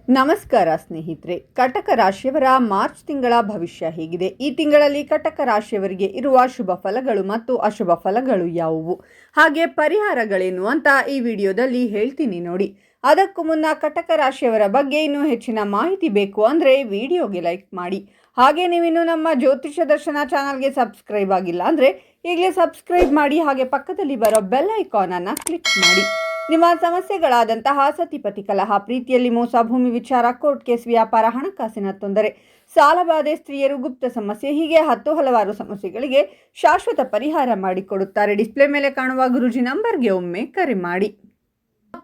ನಮಸ್ಕಾರ ಸ್ನೇಹಿತರೆ, ಕಟಕ ರಾಶಿಯವರ ಮಾರ್ಚ್ ತಿಂಗಳ ಭವಿಷ್ಯ ಹೇಗಿದೆ? ಈ ತಿಂಗಳಲ್ಲಿ ಕಟಕ ರಾಶಿಯವರಿಗೆ ಇರುವ ಶುಭ ಫಲಗಳು ಮತ್ತು ಅಶುಭ ಫಲಗಳು ಯಾವುವು, ಹಾಗೆ ಪರಿಹಾರಗಳೇನು ಅಂತ ಈ ವಿಡಿಯೋದಲ್ಲಿ ಹೇಳ್ತೀನಿ ನೋಡಿ. ಅದಕ್ಕೂ ಮುನ್ನ ಕಟಕ ರಾಶಿಯವರ ಬಗ್ಗೆ ಇನ್ನೂ ಹೆಚ್ಚಿನ ಮಾಹಿತಿ ಬೇಕು ಅಂದರೆ ವಿಡಿಯೋಗೆ ಲೈಕ್ ಮಾಡಿ. ಹಾಗೆ ನೀವಿನ್ನು ನಮ್ಮ ಜ್ಯೋತಿಷ ದರ್ಶನ ಚಾನಲ್ಗೆ ಸಬ್ಸ್ಕ್ರೈಬ್ ಆಗಿಲ್ಲ ಅಂದರೆ ಈಗಲೇ ಸಬ್ಸ್ಕ್ರೈಬ್ ಮಾಡಿ. ಹಾಗೆ ಪಕ್ಕದಲ್ಲಿ ಬರೋ ಬೆಲ್ ಐಕಾನನ್ನು ಕ್ಲಿಕ್ ಮಾಡಿ. ನಿಮ್ಮ ಸಮಸ್ಯೆಗಳಾದಂತಹ ಸತಿಪತಿ ಕಲಹ, ಪ್ರೀತಿಯಲ್ಲಿ ಮೋಸ, ಭೂಮಿ ವಿಚಾರ, ಕೋರ್ಟ್ ಕೇಸ್, ವ್ಯಾಪಾರ, ಹಣಕಾಸಿನ ತೊಂದರೆ, ಸಾಲಬಾಧೆ, ಸ್ತ್ರೀಯರು, ಗುಪ್ತ ಸಮಸ್ಯೆ, ಹೀಗೆ ಹಲವಾರು ಸಮಸ್ಯೆಗಳಿಗೆ ಶಾಶ್ವತ ಪರಿಹಾರ ಮಾಡಿಕೊಡುತ್ತಾರೆ. ಡಿಸ್ಪ್ಲೇ ಮೇಲೆ ಕಾಣುವ ಗುರೂಜಿ ನಂಬರ್ಗೆ ಒಮ್ಮೆ ಕರೆ ಮಾಡಿ.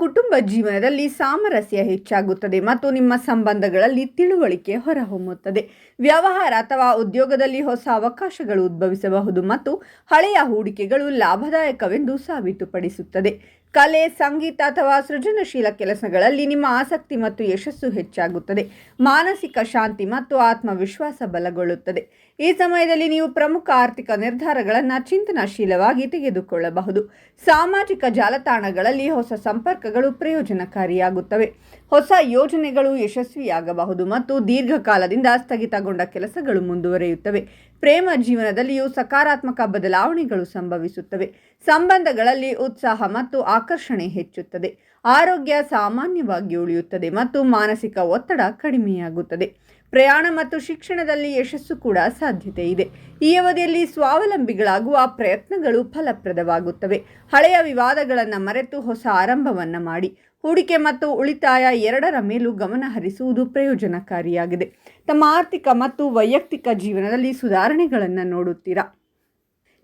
ಕುಟುಂಬ ಜೀವನದಲ್ಲಿ ಸಾಮರಸ್ಯ ಹೆಚ್ಚಾಗುತ್ತದೆ ಮತ್ತು ನಿಮ್ಮ ಸಂಬಂಧಗಳಲ್ಲಿ ತಿಳುವಳಿಕೆ ಹೊರಹೊಮ್ಮುತ್ತದೆ. ವ್ಯವಹಾರ ಅಥವಾ ಉದ್ಯೋಗದಲ್ಲಿ ಹೊಸ ಅವಕಾಶಗಳು ಉದ್ಭವಿಸಬಹುದು ಮತ್ತು ಹಳೆಯ ಹೂಡಿಕೆಗಳು ಲಾಭದಾಯಕವೆಂದು ಸಾಬೀತುಪಡಿಸುತ್ತದೆ. ಕಲೆ, ಸಂಗೀತ ಅಥವಾ ಸೃಜನಶೀಲ ಕೆಲಸಗಳಲ್ಲಿ ನಿಮ್ಮ ಆಸಕ್ತಿ ಮತ್ತು ಯಶಸ್ಸು ಹೆಚ್ಚಾಗುತ್ತದೆ. ಮಾನಸಿಕ ಶಾಂತಿ ಮತ್ತು ಆತ್ಮವಿಶ್ವಾಸ ಬಲಗೊಳ್ಳುತ್ತದೆ. ಈ ಸಮಯದಲ್ಲಿ ನೀವು ಪ್ರಮುಖ ಆರ್ಥಿಕ ನಿರ್ಧಾರಗಳನ್ನು ಚಿಂತನಶೀಲವಾಗಿ ತೆಗೆದುಕೊಳ್ಳಬಹುದು. ಸಾಮಾಜಿಕ ಜಾಲತಾಣಗಳಲ್ಲಿ ಹೊಸ ಸಂಪರ್ಕಗಳು ಪ್ರಯೋಜನಕಾರಿಯಾಗುತ್ತವೆ. ಹೊಸ ಯೋಜನೆಗಳು ಯಶಸ್ವಿಯಾಗಬಹುದು ಮತ್ತು ದೀರ್ಘಕಾಲದಿಂದ ಸ್ಥಗಿತಗೊಂಡ ಕೆಲಸಗಳು ಮುಂದುವರಿಯುತ್ತವೆ. ಪ್ರೇಮ ಜೀವನದಲ್ಲಿಯೂ ಸಕಾರಾತ್ಮಕ ಬದಲಾವಣೆಗಳು ಸಂಭವಿಸುತ್ತವೆ. ಸಂಬಂಧಗಳಲ್ಲಿ ಉತ್ಸಾಹ ಮತ್ತು ಆಕರ್ಷಣೆ ಹೆಚ್ಚುತ್ತದೆ. ಆರೋಗ್ಯ ಸಾಮಾನ್ಯವಾಗಿ ಉಳಿಯುತ್ತದೆ ಮತ್ತು ಮಾನಸಿಕ ಒತ್ತಡ ಕಡಿಮೆಯಾಗುತ್ತದೆ. ಪ್ರಯಾಣ ಮತ್ತು ಶಿಕ್ಷಣದಲ್ಲಿ ಯಶಸ್ಸು ಕೂಡ ಸಾಧ್ಯತೆ ಇದೆ. ಈ ಅವಧಿಯಲ್ಲಿ ಸ್ವಾವಲಂಬಿಗಳಾಗುವ ಪ್ರಯತ್ನಗಳು ಫಲಪ್ರದವಾಗುತ್ತವೆ. ಹಳೆಯ ವಿವಾದಗಳನ್ನು ಮರೆತು ಹೊಸ ಆರಂಭವನ್ನು ಮಾಡಿ. ಹೂಡಿಕೆ ಮತ್ತು ಉಳಿತಾಯ ಎರಡರ ಮೇಲೂ ಗಮನ ಹರಿಸುವುದು ಪ್ರಯೋಜನಕಾರಿಯಾಗಿದೆ. ತಮ್ಮ ಆರ್ಥಿಕ ಮತ್ತು ವೈಯಕ್ತಿಕ ಜೀವನದಲ್ಲಿ ಸುಧಾರಣೆಗಳನ್ನು ನೋಡುತ್ತೀರಾ.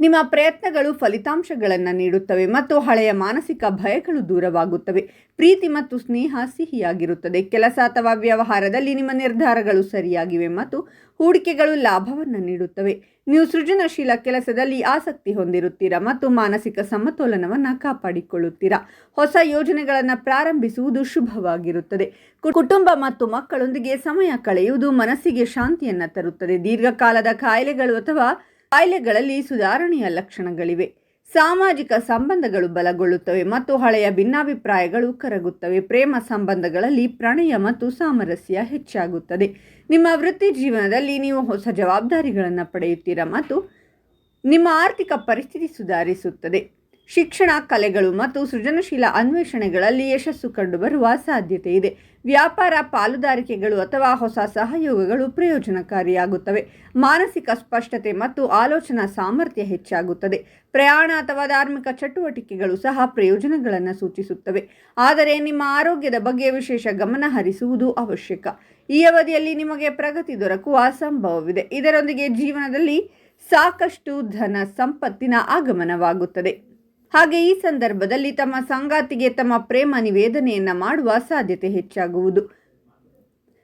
ನಿಮ್ಮ ಪ್ರಯತ್ನಗಳು ಫಲಿತಾಂಶಗಳನ್ನು ನೀಡುತ್ತವೆ ಮತ್ತು ಹಳೆಯ ಮಾನಸಿಕ ಭಯಗಳು ದೂರವಾಗುತ್ತವೆ. ಪ್ರೀತಿ ಮತ್ತು ಸ್ನೇಹ ಸಿಹಿಯಾಗಿರುತ್ತದೆ. ಕೆಲಸ ಅಥವಾ ವ್ಯವಹಾರದಲ್ಲಿ ನಿಮ್ಮ ನಿರ್ಧಾರಗಳು ಸರಿಯಾಗಿವೆ ಮತ್ತು ಹೂಡಿಕೆಗಳು ಲಾಭವನ್ನು ನೀಡುತ್ತವೆ. ನೀವು ಸೃಜನಶೀಲ ಕೆಲಸದಲ್ಲಿ ಆಸಕ್ತಿ ಹೊಂದಿರುತ್ತೀರಾ ಮತ್ತು ಮಾನಸಿಕ ಸಮತೋಲನವನ್ನು ಕಾಪಾಡಿಕೊಳ್ಳುತ್ತೀರಾ. ಹೊಸ ಯೋಜನೆಗಳನ್ನು ಪ್ರಾರಂಭಿಸುವುದು ಶುಭವಾಗಿರುತ್ತದೆ. ಕುಟುಂಬ ಮತ್ತು ಮಕ್ಕಳೊಂದಿಗೆ ಸಮಯ ಕಳೆಯುವುದು ಮನಸ್ಸಿಗೆ ಶಾಂತಿಯನ್ನು ತರುತ್ತದೆ. ದೀರ್ಘಕಾಲದ ಕಾಯಿಲೆಗಳಲ್ಲಿ ಸುಧಾರಣೆಯ ಲಕ್ಷಣಗಳಿವೆ. ಸಾಮಾಜಿಕ ಸಂಬಂಧಗಳು ಬಲಗೊಳ್ಳುತ್ತವೆ ಮತ್ತು ಹಳೆಯ ಭಿನ್ನಾಭಿಪ್ರಾಯಗಳು ಕರಗುತ್ತವೆ. ಪ್ರೇಮ ಸಂಬಂಧಗಳಲ್ಲಿ ಪ್ರಣಯ ಮತ್ತು ಸಾಮರಸ್ಯ ಹೆಚ್ಚಾಗುತ್ತದೆ. ನಿಮ್ಮ ವೃತ್ತಿ ಜೀವನದಲ್ಲಿ ನೀವು ಹೊಸ ಜವಾಬ್ದಾರಿಗಳನ್ನು ಪಡೆಯುತ್ತೀರಾ ಮತ್ತು ನಿಮ್ಮ ಆರ್ಥಿಕ ಪರಿಸ್ಥಿತಿ ಸುಧಾರಿಸುತ್ತದೆ. ಶಿಕ್ಷಣ, ಕಲೆಗಳು ಮತ್ತು ಸೃಜನಶೀಲ ಅನ್ವೇಷಣೆಗಳಲ್ಲಿ ಯಶಸ್ಸು ಕಂಡುಬರುವ ಸಾಧ್ಯತೆ ಇದೆ. ವ್ಯಾಪಾರ, ಪಾಲುದಾರಿಕೆಗಳು ಅಥವಾ ಹೊಸ ಸಹಯೋಗಗಳು ಪ್ರಯೋಜನಕಾರಿಯಾಗುತ್ತವೆ. ಮಾನಸಿಕ ಸ್ಪಷ್ಟತೆ ಮತ್ತು ಆಲೋಚನಾ ಸಾಮರ್ಥ್ಯ ಹೆಚ್ಚಾಗುತ್ತದೆ. ಪ್ರಯಾಣ ಅಥವಾ ಧಾರ್ಮಿಕ ಚಟುವಟಿಕೆಗಳು ಸಹ ಪ್ರಯೋಜನಗಳನ್ನು ಸೂಚಿಸುತ್ತವೆ. ಆದರೆ ನಿಮ್ಮ ಆರೋಗ್ಯದ ಬಗ್ಗೆ ವಿಶೇಷ ಗಮನ ಹರಿಸುವುದು ಅವಶ್ಯಕ. ಈ ಅವಧಿಯಲ್ಲಿ ನಿಮಗೆ ಪ್ರಗತಿ ದೊರಕುವ ಸಂಭವವಿದೆ. ಇದರೊಂದಿಗೆ ಜೀವನದಲ್ಲಿ ಸಾಕಷ್ಟು ಧನ ಸಂಪತ್ತಿನ ಆಗಮನವಾಗುತ್ತದೆ. ಹಾಗೆ ಈ ಸಂದರ್ಭದಲ್ಲಿ ತಮ್ಮ ಸಂಗಾತಿಗೆ ತಮ್ಮ ಪ್ರೇಮ ನಿವೇದನೆಯನ್ನು ಮಾಡುವ ಸಾಧ್ಯತೆ ಹೆಚ್ಚಾಗುವುದು.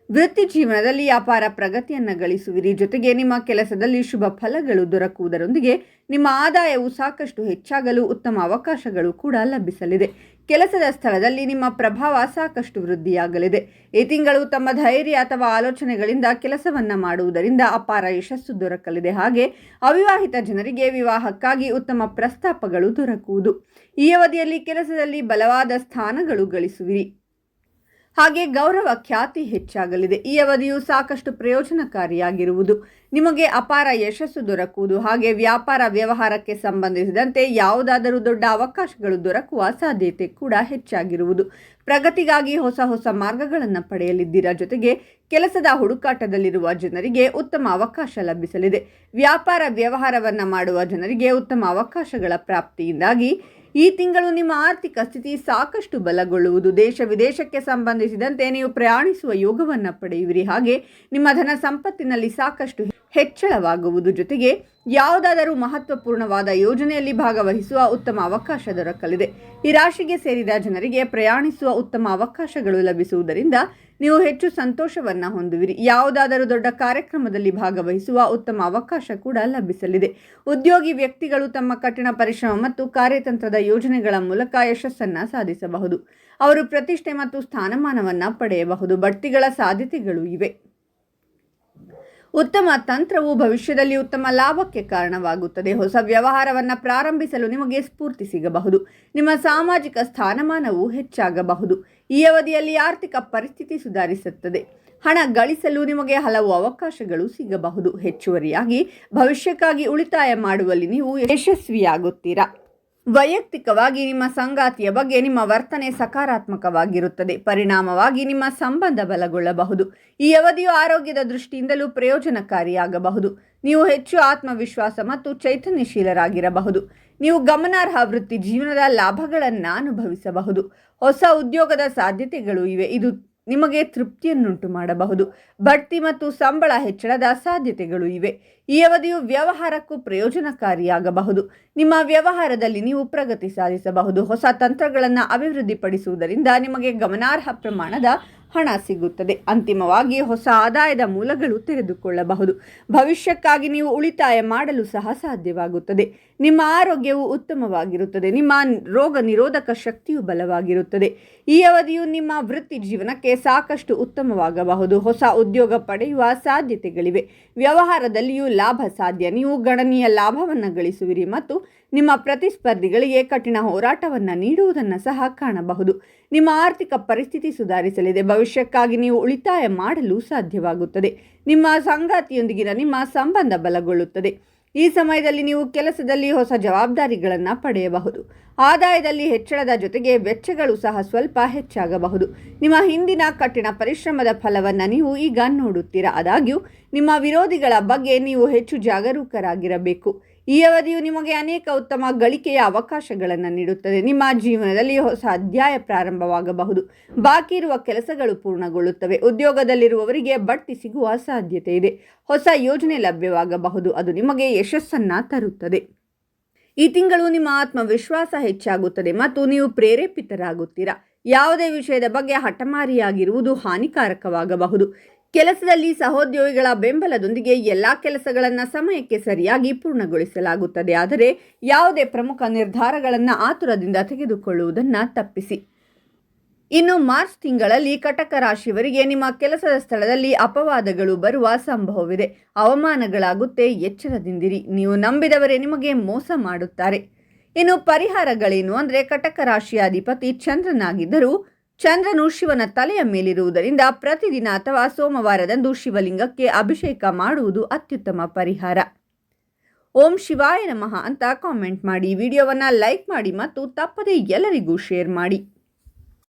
ವೃತ್ತಿ ಜೀವನದಲ್ಲಿ ಅಪಾರ ಪ್ರಗತಿಯನ್ನು ಗಳಿಸುವಿರಿ. ಜೊತೆಗೆ ನಿಮ್ಮ ಕೆಲಸದಲ್ಲಿ ಶುಭ ಫಲಗಳು ದೊರಕುವುದರೊಂದಿಗೆ ನಿಮ್ಮ ಆದಾಯವು ಸಾಕಷ್ಟು ಹೆಚ್ಚಾಗಲು ಉತ್ತಮ ಅವಕಾಶಗಳು ಕೂಡ ಲಭಿಸಲಿದೆ. ಕೆಲಸದ ಸ್ಥಳದಲ್ಲಿ ನಿಮ್ಮ ಪ್ರಭಾವ ಸಾಕಷ್ಟು ವೃದ್ಧಿಯಾಗಲಿದೆ. ಈ ತಿಂಗಳು ತಮ್ಮ ಧೈರ್ಯ ಅಥವಾ ಆಲೋಚನೆಗಳಿಂದ ಕೆಲಸವನ್ನು ಮಾಡುವುದರಿಂದ ಅಪಾರ ಯಶಸ್ಸು ದೊರಕಲಿದೆ. ಹಾಗೆ ಅವಿವಾಹಿತ ಜನರಿಗೆ ವಿವಾಹಕ್ಕಾಗಿ ಉತ್ತಮ ಪ್ರಸ್ತಾಪಗಳು ದೊರಕುವುದು. ಈ ಅವಧಿಯಲ್ಲಿ ಕೆಲಸದಲ್ಲಿ ಬಲವಾದ ಸ್ಥಾನಗಳು ಗಳಿಸುವಿರಿ. ಹಾಗೆ ಗೌರವ ಖ್ಯಾತಿ ಹೆಚ್ಚಾಗಲಿದೆ. ಈ ಅವಧಿಯು ಸಾಕಷ್ಟು ಪ್ರಯೋಜನಕಾರಿಯಾಗಿರುವುದು. ನಿಮಗೆ ಅಪಾರ ಯಶಸ್ಸು ದೊರಕುವುದು. ಹಾಗೆ ವ್ಯಾಪಾರ ವ್ಯವಹಾರಕ್ಕೆ ಸಂಬಂಧಿಸಿದಂತೆ ಯಾವುದಾದರೂ ದೊಡ್ಡ ಅವಕಾಶಗಳು ದೊರಕುವ ಸಾಧ್ಯತೆ ಕೂಡ ಹೆಚ್ಚಾಗಿರುವುದು. ಪ್ರಗತಿಗಾಗಿ ಹೊಸ ಮಾರ್ಗಗಳನ್ನು ಪಡೆಯಲಿದ್ದೀರಾ. ಜೊತೆಗೆ ಕೆಲಸದ ಹುಡುಕಾಟದಲ್ಲಿರುವ ಜನರಿಗೆ ಉತ್ತಮ ಅವಕಾಶ ಲಭಿಸಲಿದೆ. ವ್ಯಾಪಾರ ವ್ಯವಹಾರವನ್ನು ಮಾಡುವ ಜನರಿಗೆ ಉತ್ತಮ ಅವಕಾಶಗಳ ಪ್ರಾಪ್ತಿಯಿಂದಾಗಿ ಈ ತಿಂಗಳು ನಿಮ್ಮ ಆರ್ಥಿಕ ಸ್ಥಿತಿ ಸಾಕಷ್ಟು ಬಲಗೊಳ್ಳುವುದು. ದೇಶ ವಿದೇಶಕ್ಕೆ ಸಂಬಂಧಿಸಿದಂತೆ ನೀವು ಪ್ರಯಾಣಿಸುವ ಯೋಗವನ್ನು ಪಡೆಯುವಿರಿ. ಹಾಗೆ ನಿಮ್ಮ ಧನ ಸಂಪತ್ತಿನಲ್ಲಿ ಸಾಕಷ್ಟು ಹೆಚ್ಚಳವಾಗುವುದು. ಜೊತೆಗೆ ಯಾವುದಾದರೂ ಮಹತ್ವಪೂರ್ಣವಾದ ಯೋಜನೆಯಲ್ಲಿ ಭಾಗವಹಿಸುವ ಉತ್ತಮ ಅವಕಾಶ ದೊರಕಲಿದೆ. ಈ ರಾಶಿಗೆ ಸೇರಿದ ಜನರಿಗೆ ಪ್ರಯಾಣಿಸುವ ಉತ್ತಮ ಅವಕಾಶಗಳು ಲಭಿಸುವುದರಿಂದ ನೀವು ಹೆಚ್ಚು ಸಂತೋಷವನ್ನು ಹೊಂದುವಿರಿ. ಯಾವುದಾದರೂ ದೊಡ್ಡ ಕಾರ್ಯಕ್ರಮದಲ್ಲಿ ಭಾಗವಹಿಸುವ ಉತ್ತಮ ಅವಕಾಶ ಕೂಡ ಲಭಿಸಲಿದೆ. ಉದ್ಯೋಗಿ ವ್ಯಕ್ತಿಗಳು ತಮ್ಮ ಕಠಿಣ ಪರಿಶ್ರಮ ಮತ್ತು ಕಾರ್ಯತಂತ್ರದ ಯೋಜನೆಗಳ ಮೂಲಕ ಯಶಸ್ಸನ್ನು ಸಾಧಿಸಬಹುದು. ಅವರು ಪ್ರತಿಷ್ಠೆ ಮತ್ತು ಸ್ಥಾನಮಾನವನ್ನು ಪಡೆಯಬಹುದು. ಬಡ್ತಿಗಳ ಸಾಧ್ಯತೆಗಳು ಇವೆ. ಉತ್ತಮ ತಂತ್ರವು ಭವಿಷ್ಯದಲ್ಲಿ ಉತ್ತಮ ಲಾಭಕ್ಕೆ ಕಾರಣವಾಗುತ್ತದೆ. ಹೊಸ ವ್ಯವಹಾರವನ್ನು ಪ್ರಾರಂಭಿಸಲು ನಿಮಗೆ ಸ್ಫೂರ್ತಿ ಸಿಗಬಹುದು. ನಿಮ್ಮ ಸಾಮಾಜಿಕ ಸ್ಥಾನಮಾನವು ಹೆಚ್ಚಾಗಬಹುದು. ಈ ಅವಧಿಯಲ್ಲಿ ಆರ್ಥಿಕ ಪರಿಸ್ಥಿತಿ ಸುಧಾರಿಸುತ್ತದೆ. ಹಣ ಗಳಿಸಲು ನಿಮಗೆ ಹಲವು ಅವಕಾಶಗಳು ಸಿಗಬಹುದು. ಹೆಚ್ಚುವರಿಯಾಗಿ ಭವಿಷ್ಯಕ್ಕಾಗಿ ಉಳಿತಾಯ ಮಾಡುವಲ್ಲಿ ನೀವು ಯಶಸ್ವಿಯಾಗುತ್ತೀರಾ. ವೈಯಕ್ತಿಕವಾಗಿ ನಿಮ್ಮ ಸಂಗಾತಿಯ ಬಗ್ಗೆ ನಿಮ್ಮ ವರ್ತನೆ ಸಕಾರಾತ್ಮಕವಾಗಿರುತ್ತದೆ. ಪರಿಣಾಮವಾಗಿ ನಿಮ್ಮ ಸಂಬಂಧ ಬಲಗೊಳ್ಳಬಹುದು. ಈ ಅವಧಿಯು ಆರೋಗ್ಯದ ದೃಷ್ಟಿಯಿಂದಲೂ ಪ್ರಯೋಜನಕಾರಿಯಾಗಬಹುದು. ನೀವು ಹೆಚ್ಚು ಆತ್ಮವಿಶ್ವಾಸ ಮತ್ತು ಚೈತನ್ಯಶೀಲರಾಗಿರಬಹುದು. ನೀವು ಗಮನಾರ್ಹ ವೃತ್ತಿ ಜೀವನದ ಲಾಭಗಳನ್ನು ಅನುಭವಿಸಬಹುದು. ಹೊಸ ಉದ್ಯೋಗದ ಸಾಧ್ಯತೆಗಳು ಇವೆ. ಇದು ನಿಮಗೆ ತೃಪ್ತಿಯನ್ನುಂಟು ಮಾಡಬಹುದು. ಬಡ್ತಿ ಮತ್ತು ಸಂಬಳ ಹೆಚ್ಚಳದ ಸಾಧ್ಯತೆಗಳು ಇವೆ. ಈ ಅವಧಿಯು ವ್ಯವಹಾರಕ್ಕೂ ಪ್ರಯೋಜನಕಾರಿಯಾಗಬಹುದು. ನಿಮ್ಮ ವ್ಯವಹಾರದಲ್ಲಿ ನೀವು ಪ್ರಗತಿ ಸಾಧಿಸಬಹುದು. ಹೊಸ ತಂತ್ರಗಳನ್ನು ಅಭಿವೃದ್ಧಿಪಡಿಸುವುದರಿಂದ ನಿಮಗೆ ಗಮನಾರ್ಹ ಪ್ರಮಾಣದ ಹಣ ಸಿಗುತ್ತದೆ. ಅಂತಿಮವಾಗಿ ಹೊಸ ಆದಾಯದ ಮೂಲಗಳು ತೆರೆದುಕೊಳ್ಳಬಹುದು. ಭವಿಷ್ಯಕ್ಕಾಗಿ ನೀವು ಉಳಿತಾಯ ಮಾಡಲು ಸಹ ಸಾಧ್ಯವಾಗುತ್ತದೆ. ನಿಮ್ಮ ಆರೋಗ್ಯವು ಉತ್ತಮವಾಗಿರುತ್ತದೆ. ನಿಮ್ಮ ರೋಗ ನಿರೋಧಕ ಶಕ್ತಿಯು ಬಲವಾಗಿರುತ್ತದೆ. ಈ ಅವಧಿಯು ನಿಮ್ಮ ವೃತ್ತಿ ಜೀವನಕ್ಕೆ ಸಾಕಷ್ಟು ಉತ್ತಮವಾಗಬಹುದು. ಹೊಸ ಉದ್ಯೋಗ ಪಡೆಯುವ ಸಾಧ್ಯತೆಗಳಿವೆ. ವ್ಯವಹಾರದಲ್ಲಿಯೂ ಲಾಭ ಸಾಧ್ಯ. ನೀವು ಗಣನೀಯ ಲಾಭವನ್ನು ಗಳಿಸುವಿರಿ ಮತ್ತು ನಿಮ್ಮ ಪ್ರತಿಸ್ಪರ್ಧಿಗಳಿಗೆ ಕಠಿಣ ಹೋರಾಟವನ್ನು ನೀಡುವುದನ್ನು ಸಹ ಕಾಣಬಹುದು. ನಿಮ್ಮ ಆರ್ಥಿಕ ಪರಿಸ್ಥಿತಿ ಸುಧಾರಿಸಲಿದೆ. ಭವಿಷ್ಯಕ್ಕಾಗಿ ನೀವು ಉಳಿತಾಯ ಮಾಡಲು ಸಾಧ್ಯವಾಗುತ್ತದೆ. ನಿಮ್ಮ ಸಂಗಾತಿಯೊಂದಿಗಿನ ನಿಮ್ಮ ಸಂಬಂಧ ಬಲಗೊಳ್ಳುತ್ತದೆ. ಈ ಸಮಯದಲ್ಲಿ ನೀವು ಕೆಲಸದಲ್ಲಿ ಹೊಸ ಜವಾಬ್ದಾರಿಗಳನ್ನು ಪಡೆಯಬಹುದು. ಆದಾಯದಲ್ಲಿ ಹೆಚ್ಚಳದ ಜೊತೆಗೆ ವೆಚ್ಚಗಳು ಸಹ ಸ್ವಲ್ಪ ಹೆಚ್ಚಾಗಬಹುದು. ನಿಮ್ಮ ಹಿಂದಿನ ಕಠಿಣ ಪರಿಶ್ರಮದ ಫಲವನ್ನು ನೀವು ಈಗ ನೋಡುತ್ತೀರಾ. ಆದಾಗ್ಯೂ ನಿಮ್ಮ ವಿರೋಧಿಗಳ ಬಗ್ಗೆ ನೀವು ಹೆಚ್ಚು ಜಾಗರೂಕರಾಗಿರಬೇಕು. ಈ ಅವಧಿಯು ನಿಮಗೆ ಅನೇಕ ಉತ್ತಮ ಗಳಿಕೆಯ ಅವಕಾಶಗಳನ್ನು ನೀಡುತ್ತದೆ. ನಿಮ್ಮ ಜೀವನದಲ್ಲಿ ಹೊಸ ಅಧ್ಯಾಯ ಪ್ರಾರಂಭವಾಗಬಹುದು. ಬಾಕಿ ಇರುವ ಕೆಲಸಗಳು ಪೂರ್ಣಗೊಳ್ಳುತ್ತವೆ. ಉದ್ಯೋಗದಲ್ಲಿರುವವರಿಗೆ ಬಡ್ತಿ ಸಿಗುವ ಸಾಧ್ಯತೆ ಇದೆ. ಹೊಸ ಯೋಜನೆ ಲಭ್ಯವಾಗಬಹುದು. ಅದು ನಿಮಗೆ ಯಶಸ್ಸನ್ನು ತರುತ್ತದೆ. ಈ ತಿಂಗಳು ನಿಮ್ಮ ಆತ್ಮವಿಶ್ವಾಸ ಹೆಚ್ಚಾಗುತ್ತದೆ ಮತ್ತು ನೀವು ಪ್ರೇರೇಪಿತರಾಗುತ್ತೀರಾ. ಯಾವುದೇ ವಿಷಯದ ಬಗ್ಗೆ ಹಠಮಾರಿಯಾಗಿರುವುದು ಹಾನಿಕಾರಕವಾಗಬಹುದು. ಕೆಲಸದಲ್ಲಿ ಸಹೋದ್ಯೋಗಿಗಳ ಬೆಂಬಲದೊಂದಿಗೆ ಎಲ್ಲ ಕೆಲಸಗಳನ್ನು ಸಮಯಕ್ಕೆ ಸರಿಯಾಗಿ ಪೂರ್ಣಗೊಳಿಸಲಾಗುತ್ತದೆ. ಆದರೆ ಯಾವುದೇ ಪ್ರಮುಖ ನಿರ್ಧಾರಗಳನ್ನು ಆತುರದಿಂದ ತೆಗೆದುಕೊಳ್ಳುವುದನ್ನು ತಪ್ಪಿಸಿ. ಇನ್ನು ಮಾರ್ಚ್ ತಿಂಗಳಲ್ಲಿ ಕಟಕ ರಾಶಿಯವರಿಗೆ ನಿಮ್ಮ ಕೆಲಸದ ಸ್ಥಳದಲ್ಲಿ ಅಪವಾದಗಳು ಬರುವ ಸಂಭವವಿದೆ. ಅವಮಾನಗಳಾಗುತ್ತೆ. ಎಚ್ಚರದಿಂದಿರಿ. ನೀವು ನಂಬಿದವರೇ ನಿಮಗೆ ಮೋಸ ಮಾಡುತ್ತಾರೆ. ಇನ್ನು ಪರಿಹಾರಗಳೇನು ಅಂದರೆ, ಕಟಕ ರಾಶಿಯ ಅಧಿಪತಿ ಚಂದ್ರನಾಗಿದ್ದರೂ ಚಂದ್ರನು ಶಿವನ ತಲೆಯ ಮೇಲಿರುವುದರಿಂದ ಪ್ರತಿದಿನ ಅಥವಾ ಸೋಮವಾರದಂದು ಶಿವಲಿಂಗಕ್ಕೆ ಅಭಿಷೇಕ ಮಾಡುವುದು ಅತ್ಯುತ್ತಮ ಪರಿಹಾರ. ಓಂ ಶಿವಾಯ ನಮಃ ಅಂತ ಕಾಮೆಂಟ್ ಮಾಡಿ, ವಿಡಿಯೋವನ್ನು ಲೈಕ್ ಮಾಡಿ ಮತ್ತು ತಪ್ಪದೇ ಎಲ್ಲರಿಗೂ ಶೇರ್ ಮಾಡಿ.